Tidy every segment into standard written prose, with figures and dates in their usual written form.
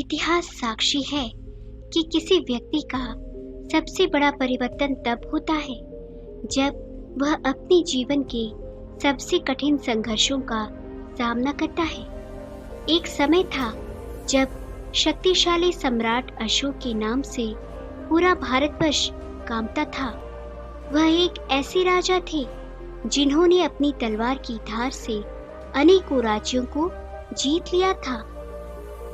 इतिहास साक्षी है कि किसी व्यक्ति का सबसे बड़ा परिवर्तन तब होता है जब वह अपने जीवन के सबसे कठिन संघर्षों का सामना करता है। एक समय था जब शक्तिशाली सम्राट अशोक के नाम से पूरा भारतवर्ष कांपता था। वह एक ऐसे राजा थे जिन्होंने अपनी तलवार की धार से अनेकों राज्यों को जीत लिया था,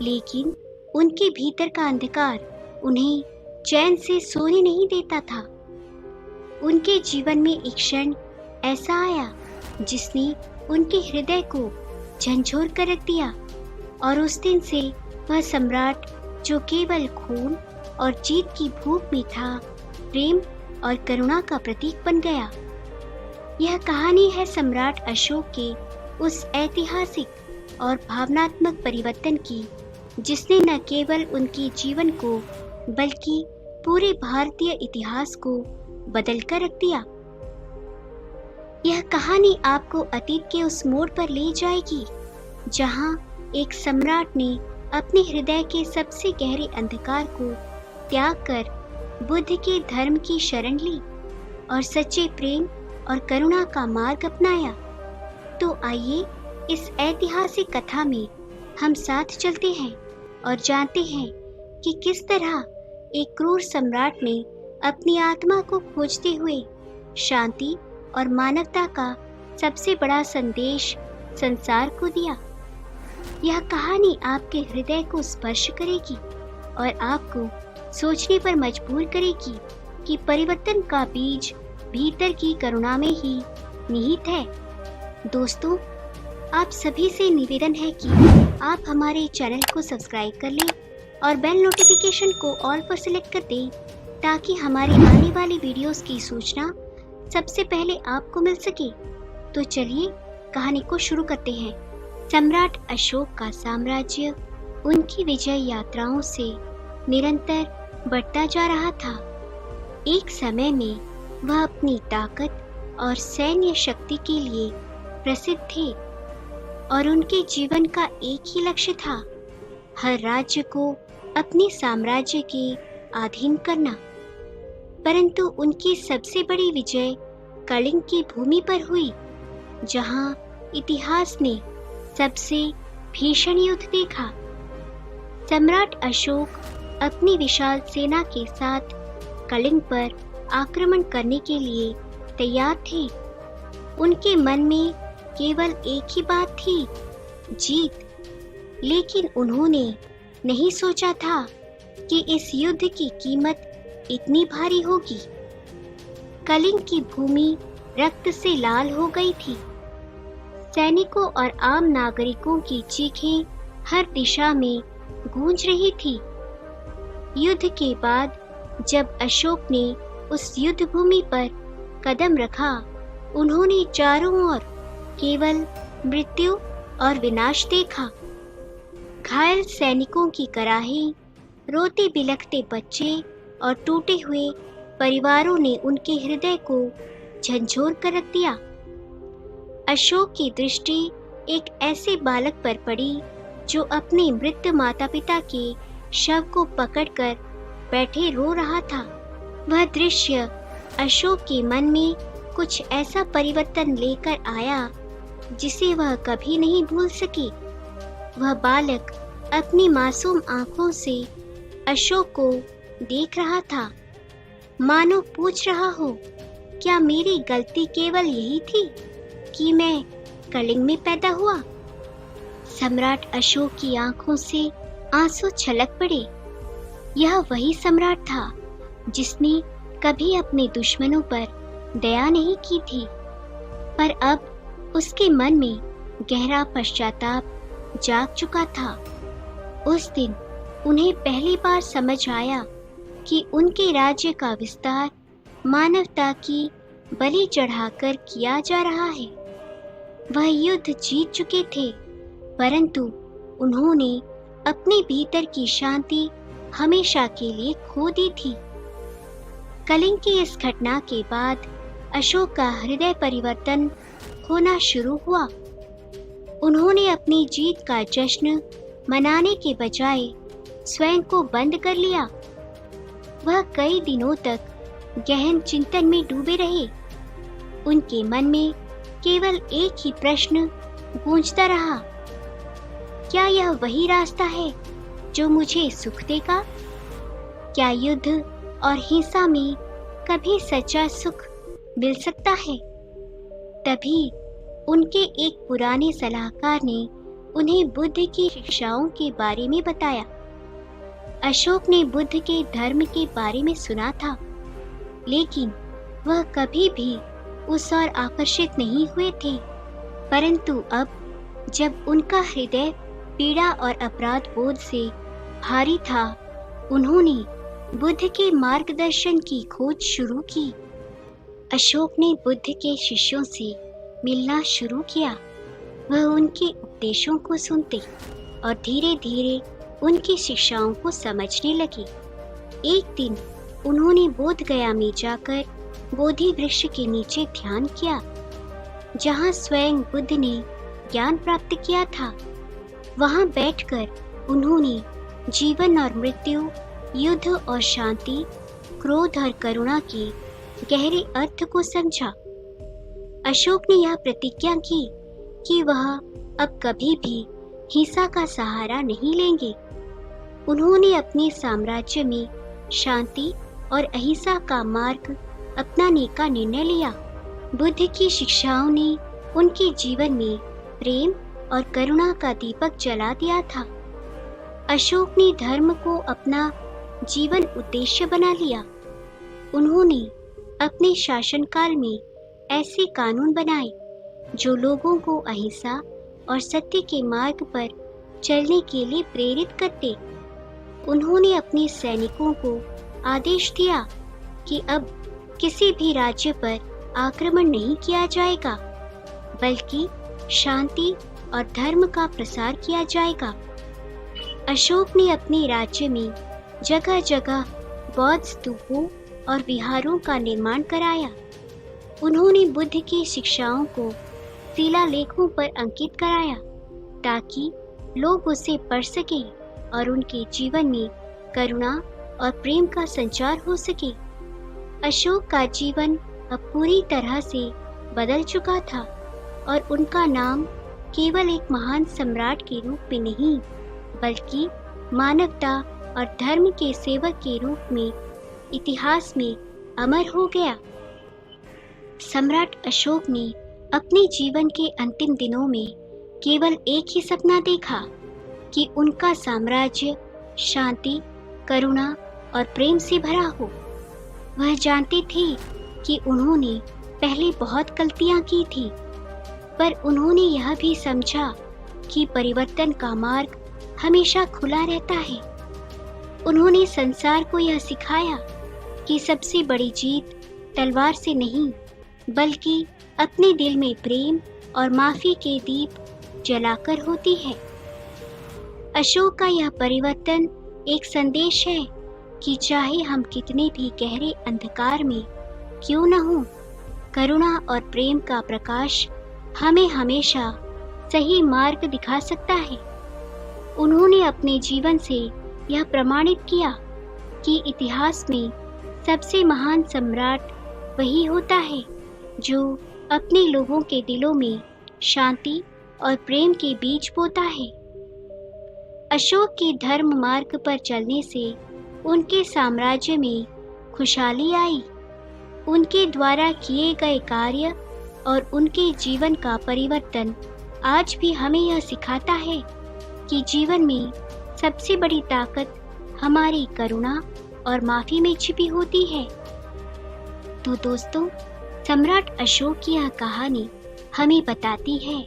लेकिन उनके भीतर का अंधकार उन्हें चैन से सोने नहीं देता था। उनके जीवन में एक क्षण ऐसा आया जिसने उनके हृदय को झंझोर कर रख दिया, और उस दिन से वह सम्राट जो केवल खून और जीत की भूख में था, प्रेम और करुणा का प्रतीक बन गया। यह कहानी है सम्राट अशोक के उस ऐतिहासिक और भावनात्मक परिवर्तन की जिसने न केवल उनके जीवन को बल्कि पूरे भारतीय इतिहास को बदल कर रख दिया। यह कहानी आपको अतीत के उस मोड़ पर ले जाएगी जहां एक सम्राट ने अपने हृदय के सबसे गहरे अंधकार को त्याग कर बुद्ध के धर्म की शरण ली और सच्चे प्रेम और करुणा का मार्ग अपनाया। तो आइए इस ऐतिहासिक कथा में हम साथ चलते हैं और जानते हैं कि किस तरह एक क्रूर सम्राट ने अपनी आत्मा को खोजते हुए शांति और मानवता का सबसे बड़ा संदेश संसार को दिया। यह कहानी आपके हृदय को स्पर्श करेगी और आपको सोचने पर मजबूर करेगी कि परिवर्तन का बीज भीतर की करुणा में ही निहित है। दोस्तों, आप सभी से निवेदन है कि आप हमारे चैनल को सब्सक्राइब कर लें और बेल नोटिफिकेशन को ऑल पर सिलेक्ट कर दें ताकि हमारी आने वाली वीडियोस की सूचना सबसे पहले आपको मिल सके। तो चलिए कहानी को शुरू करते हैं। सम्राट अशोक का साम्राज्य उनकी विजय यात्राओं से निरंतर बढ़ता जा रहा था। एक समय में वह अपनी ताकत और सैन्य शक्ति के लिए प्रसिद्ध थे और उनके जीवन का एक ही लक्ष्य था, हर राज्य को अपने साम्राज्य के अधीन करना। परंतु उनकी सबसे बड़ी विजय कलिंग की भूमि पर हुई, जहां इतिहास ने सबसे भीषण युद्ध देखा। सम्राट अशोक अपनी विशाल सेना के साथ कलिंग पर आक्रमण करने के लिए तैयार थे। उनके मन में केवल एक ही बात थी, जीत। लेकिन उन्होंने नहीं सोचा था कि इस युद्ध की कीमत इतनी भारी होगी। कलिंग की भूमि रक्त से लाल हो गई थी। सैनिकों और आम नागरिकों की चीखें हर दिशा में गूंज रही थी। युद्ध के बाद जब अशोक ने उस युद्ध भूमि पर कदम रखा, उन्होंने चारों ओर केवल मृत्यु और विनाश देखा। घायल सैनिकों की कराहें, रोते बिलखते बच्चे और टूटे हुए परिवारों ने उनके हृदय को झंझोर कर रख दिया। अशोक की दृष्टि एक ऐसे बालक पर पड़ी जो अपने मृत माता पिता के शव को पकड़कर बैठे रो रहा था। वह दृश्य अशोक के मन में कुछ ऐसा परिवर्तन लेकर आया जिसे वह कभी नहीं भूल सके। वह बालक अपनी मासूम आंखों से अशोक को देख रहा था, मानो पूछ रहा हो, क्या मेरी गलती केवल यही थी कि मैं कलिंग में पैदा हुआ? सम्राट अशोक की आंखों से आंसू छलक पड़े। यह वही सम्राट था जिसने कभी अपने दुश्मनों पर दया नहीं की थी, पर अब उसके मन में गहरा पश्चाताप जाग चुका था। उस दिन उन्हें पहली बार समझ आया कि उनके राज्य का विस्तार मानवता की बलि चढ़ाकर किया जा रहा है। वह युद्ध जीत चुके थे, परंतु उन्होंने अपने भीतर की शांति हमेशा के लिए खो दी थी। कलिंग की इस घटना के बाद अशोक का हृदय परिवर्तन होना शुरू हुआ। उन्होंने अपनी जीत का जश्न मनाने के बजाय स्वयं को बंद कर लिया। वह कई दिनों तक गहन चिंतन में डूबे रहे। उनके मन में केवल एक ही प्रश्न गूंजता रहा, क्या यह वही रास्ता है जो मुझे सुख देगा? क्या युद्ध और हिंसा में कभी सच्चा सुख मिल सकता है? तभी उनके एक पुराने सलाहकार ने उन्हें बुद्ध की शिक्षाओं के बारे में बताया। अशोक ने बुद्ध के धर्म के बारे में सुना था, लेकिन वह कभी भी उस ओर आकर्षित नहीं हुए थे। परंतु अब जब उनका हृदय पीड़ा और अपराध बोध से भारी था, उन्होंने बुद्ध के मार्गदर्शन की खोज शुरू की। अशोक ने बुद्ध के शिष्यों से मिलना शुरू किया। वह उनके उपदेशों को सुनते और धीरे धीरे उनकी शिक्षाओं को समझने लगे। एक दिन उन्होंने बोध गया में जाकर बोधि वृक्ष के नीचे ध्यान किया, जहाँ स्वयं बुद्ध ने ज्ञान प्राप्त किया था। वहाँ बैठकर उन्होंने जीवन और मृत्यु, युद्ध और शांति, क्रोध और करुणा के गहरे अर्थ को समझा। अशोक ने यह प्रतिज्ञा की कि वह अब कभी भी हिंसा का सहारा नहीं लेंगे। उन्होंने अपने साम्राज्य में शांति और अहिंसा का मार्ग अपनाने का निर्णय लिया। बुद्ध की शिक्षाओं ने उनके जीवन में प्रेम और करुणा का दीपक जला दिया था। अशोक ने धर्म को अपना जीवन उद्देश्य बना लिया। उन्होंने अपने शासनकाल में ऐसे कानून बनाए जो लोगों को अहिंसा और सत्य के मार्ग पर चलने के लिए प्रेरित करते। उन्होंने अपने सैनिकों को आदेश दिया कि अब किसी भी राज्य पर आक्रमण नहीं किया जाएगा, बल्कि शांति और धर्म का प्रसार किया जाएगा। अशोक ने अपने राज्य में जगह जगह बौद्ध स्तूपों और विहारों का निर्माण कराया। उन्होंने बुद्ध की शिक्षाओं को शिलालेखों पर अंकित कराया ताकि लोग उसे पढ़ सकें और उनके जीवन में करुणा और प्रेम का संचार हो सके। अशोक का जीवन अब पूरी तरह से बदल चुका था और उनका नाम केवल एक महान सम्राट के रूप में नहीं, बल्कि मानवता और धर्म के सेवक के रूप में इतिहास में अमर हो गया। सम्राट अशोक ने अपने जीवन के अंतिम दिनों में केवल एक ही सपना देखा कि उनका साम्राज्य शांति, करुणा और प्रेम से भरा हो। वह जानते थे कि उन्होंने पहले बहुत गलतियां की थी, पर उन्होंने यह भी समझा कि परिवर्तन का मार्ग हमेशा खुला रहता है। उन्होंने संसार को यह सिखाया कि सबसे बड़ी जीत तलवार से नहीं, बल्कि अपने दिल में प्रेम और माफी के दीप जलाकर होती है। अशोक का यह परिवर्तन एक संदेश है कि चाहे हम कितने भी गहरे अंधकार में क्यों न हो, करुणा और प्रेम का प्रकाश हमें हमेशा सही मार्ग दिखा सकता है। उन्होंने अपने जीवन से यह प्रमाणित किया कि इतिहास में सबसे महान सम्राट वही होता है जो अपने लोगों के दिलों में शांति और प्रेम के बीज बोता है। अशोक के धर्म मार्ग पर चलने से उनके साम्राज्य में खुशहाली आई। उनके द्वारा किए गए कार्य और उनके जीवन का परिवर्तन आज भी हमें यह सिखाता है कि जीवन में सबसे बड़ी ताकत हमारी करुणा और माफी में छिपी होती है। तो दोस्तों, सम्राट अशोक की यह कहानी हमें बताती है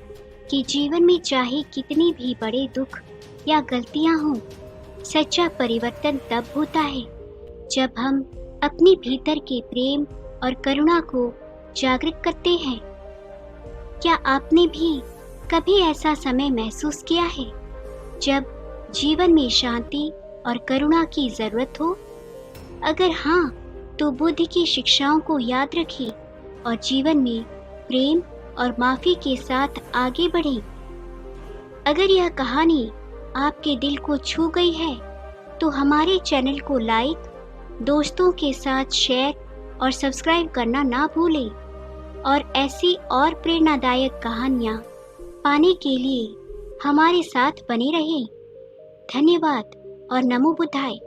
कि जीवन में चाहे कितनी भी बड़े दुख या गलतियां हों, सच्चा परिवर्तन तब होता है जब हम अपने भीतर के प्रेम और करुणा को जागृत करते हैं। क्या आपने भी कभी ऐसा समय महसूस किया है जब जीवन में शांति और करुणा की जरूरत हो? अगर हाँ, तो बुद्ध की शिक्षाओं को याद रखें और जीवन में प्रेम और माफी के साथ आगे बढ़ें। अगर यह कहानी आपके दिल को छू गई है, तो हमारे चैनल को लाइक, दोस्तों के साथ शेयर और सब्सक्राइब करना ना भूलें और ऐसी और प्रेरणादायक कहानियाँ पाने के लिए हमारे साथ बने रहें। धन्यवाद और नमो बुद्धाय।